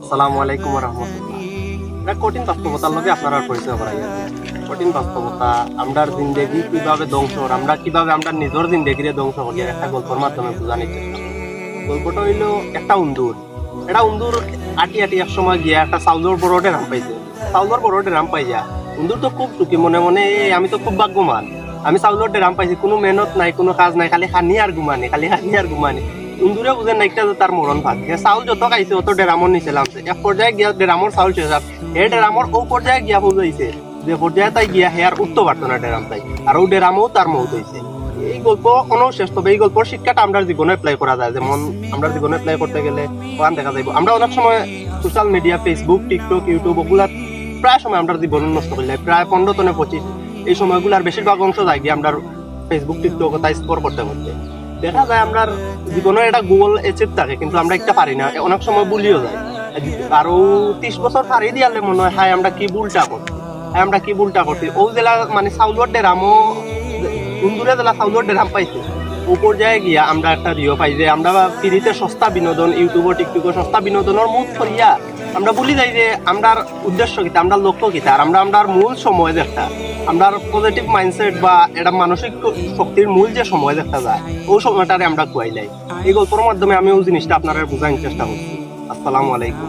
আসসালামু আলাইকুম রহমতুল্লাহ। এটা কঠিন বাস্তবতার লগে আপনারা পরিচয় করাই আছে। কঠিন বাস্তবতা আমরার জিন্দেগি কিভাবে ধ্বংস আমরা কিভাবে আমরা নিজের জিন্দেগিরে ধ্বংস করি একটা গল্পের মাধ্যমে বোঝানোর চেষ্টা করি। গল্পটা হইলো একটা উন্দুর। এটা উন্দুর আটি আটি এক সময় গিয়া একটা চাউলের বড়টে রাম পাইছে। চাউলের বড়টে রাম পাই যা উন্দুর তো খুব সুখী মনে মনে আমি তো খুব ভাগ্যবান, আমি চাউলের ডেরাম পাইছি, কোনো মেহনত নাই কোনো কাজ নাই, খালি খানি আর ঘুমানি খালি খানি আর ঘুমানি। ইন্দুরে বুঝেন না একটা তার মরণ ভাগ চাউল যত খাইছে অত ডেরামর নিচে নামছে। এক পর্যায়ে গিয়া ডেরামর চাউল শেষ হে ডেরামর ও পর্যায়ে গিয়া বুঝাইছে যে পর্যায়ে তাই গিয়া হে আর উঠতে পারতো না ডেরাম তাই, আর ও ডেরামও তার মৌত হয়েছে। এই গল্প কোনো শেষ, তবে এই গল্পের শিক্ষাটা আমরা জীবনে অ্যাপ্লাই করা যায়। যেমন আমরা জীবনে অ্যাপ্লাই করতে গেলে ওখান দেখা যাইব আমরা অনেক সময় social media Facebook TikTok YouTube ওগুলা প্রায় সময় আমরা জীবন নষ্ট করলে প্রায় 15 থেকে 25 এই সময়গুলার বেশিরভাগ অংশ যায় গিয়ে আমরা ফেসবুক টিকটক তাই স্কোর করতে করতে দেখা যায় আমরা জীবনের একটা গোল অ্যাচিভ থাকে, কিন্তু আমরা একটা পারি না, অনেক সময় ভুলিও যায়। আরো 30 বছর পারি দিয়ালে মনে হয় হায় আমরা কি ভুলটা করছি, হায় আমরা কি ভুলটা করছি। ও জেলা মানে চাউলের ডেরামও কুন্দুরে জেলা চাউলের ডেরাম পাইছে। ও পর্যায়ে গিয়া আমরা একটা রিও পাই যে আমরা ফ্রিতে সস্তা বিনোদন ইউটিউব টিকটক সস্তা বিনোদনের মুখ করিয়া আমরা বলি যাই যে আমরার উদ্দেশ্য কিতা, আমরা লক্ষ্য কিতা, আর আমরা মূল সময় একটা আমরা পজিটিভ মাইন্ডসেট বা এটা মানসিক শক্তির মূল যে সময় দেখা যায় ওই সময়টারে আমরা কুয়াইলাই। এই গল্পের মাধ্যমে আমি ওই জিনিসটা আপনারা বোঝানোর চেষ্টা করছি। আসসালামু আলাইকুম।